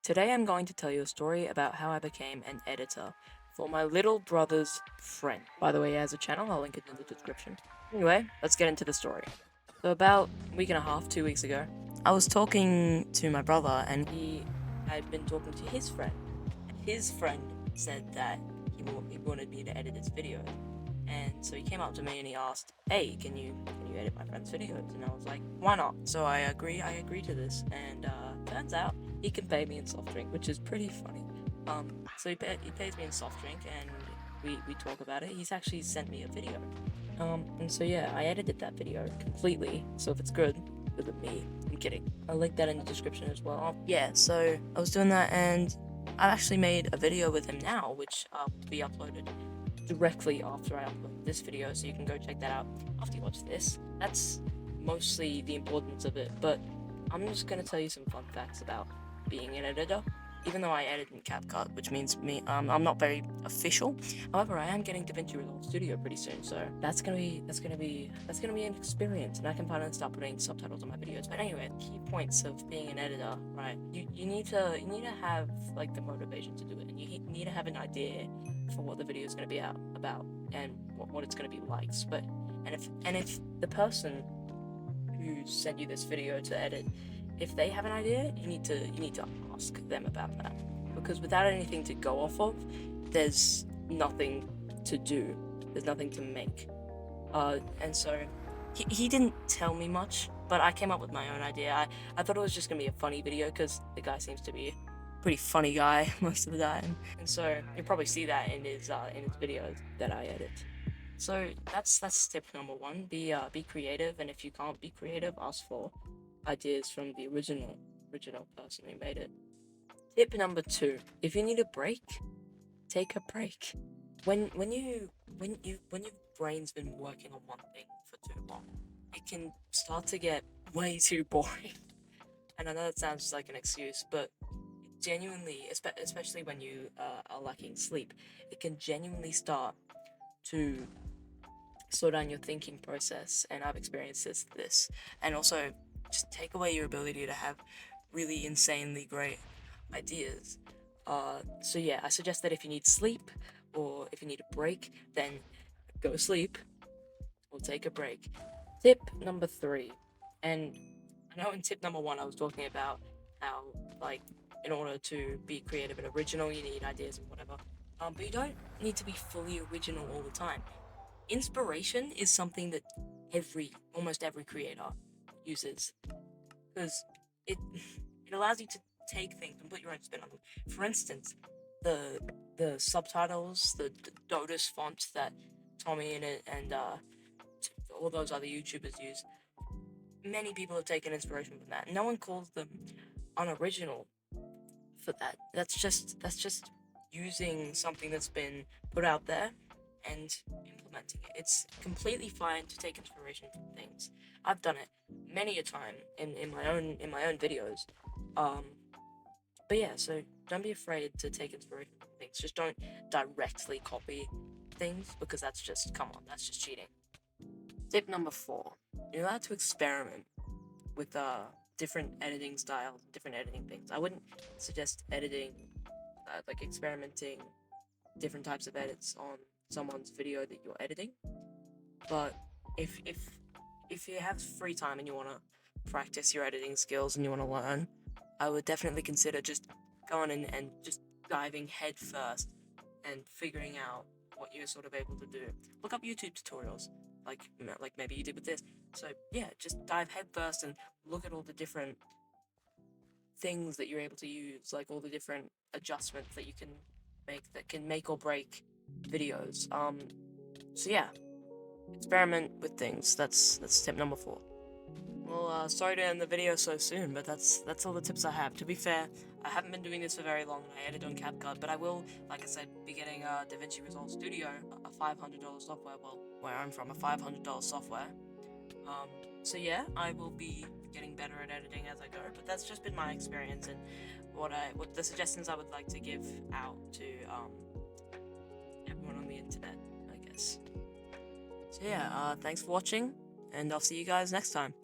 Today I'm going to tell you a story about how I became an editor for my little brother's friend. By the way, he has a channel, I'll link it in the description. Anyway, let's get into the story. So about a week and a half, 2 weeks ago, I was talking to my brother and he had been talking to his friend. And his friend said that he wanted me to edit his video. And so he came up to me and he asked, "Hey, can you edit my friend's videos?" And I was like, "Why not?" So I agree to this, and turns out he can pay me in soft drink, which is pretty funny. So he pays me in soft drink, and we talk about it. He's actually sent me a video. And so yeah, I edited that video completely. So if it's good with me, I'm kidding. I'll link that in the description as well. Yeah, so I was doing that, and I've actually made a video with him now, which will be uploaded directly after I upload this video, so you can go check that out after you watch this. That's mostly the importance of it, but I'm just gonna tell you some fun facts about being an editor. Even though I edit in CapCut, which means I'm not very official. However, I am getting DaVinci Resolve Studio pretty soon, so that's gonna be an experience, and I can finally start putting subtitles on my videos. But anyway, key points of being an editor, right? You need to have like the motivation to do it, and you need to have an idea for what the video is going to be about and what it's going to be like. But if the person who sent you this video to edit, if they have an idea, you need to ask them about that, because without anything to go off of, there's nothing to do. There's nothing to make. And so he didn't tell me much, but I came up with my own idea. I thought it was just gonna be a funny video because the guy seems to be a pretty funny guy most of the time, and so you'll probably see that in his videos that I edit. So that's tip number one. Be creative, and if you can't be creative, ask for ideas from the original person who made it. Tip number two: if you need a break, take a break. When your brain's been working on one thing for too long, it can start to get way too boring. And I know that sounds like an excuse, but genuinely, especially when you are lacking sleep, it can genuinely start to slow down your thinking process. And I've experienced this, and also just take away your ability to have really insanely great ideas. So yeah, I suggest that if you need sleep or if you need a break, then go sleep or take a break. Tip number three, and I know in tip number one I was talking about how, like, in order to be creative and original, you need ideas and whatever. But you don't need to be fully original all the time. Inspiration is something that almost every creator uses, because it it allows you to take things and put your own spin on them. For instance, the subtitles, the Dodus font that Tommy and all those other YouTubers use. Many people have taken inspiration from that. No one calls them unoriginal for that. That's just using something that's been put out there and implementing it. It's completely fine to take inspiration from things. I've done it many a time in my own videos. Um, but yeah, so don't be afraid to take inspiration from things. Just don't directly copy things, because that's just cheating. Tip number four: you're allowed to experiment with different editing styles, different editing things. I wouldn't suggest editing, like experimenting different types of edits on someone's video that you're editing. But if you have free time and you want to practice your editing skills and you want to learn, I would definitely consider just going in and just diving head first and figuring out what you're sort of able to do. Look up YouTube tutorials, like maybe you did with this. So yeah, just dive head first and look at all the different things that you're able to use, like all the different adjustments that you can make that can make or break videos. So yeah, experiment with things. That's tip number four. Well, sorry to end the video so soon, but that's all the tips I have. To be fair, I haven't been doing this for very long, and I edit on CapCut, but I will, like I said, be getting DaVinci Resolve Studio, a $500 software. Well, where I'm from, a $500 software. Um, so yeah, I will be getting better at editing as I go. But that's just been my experience and what the suggestions I would like to give out to everyone on the internet, I guess. So yeah, thanks for watching, and I'll see you guys next time.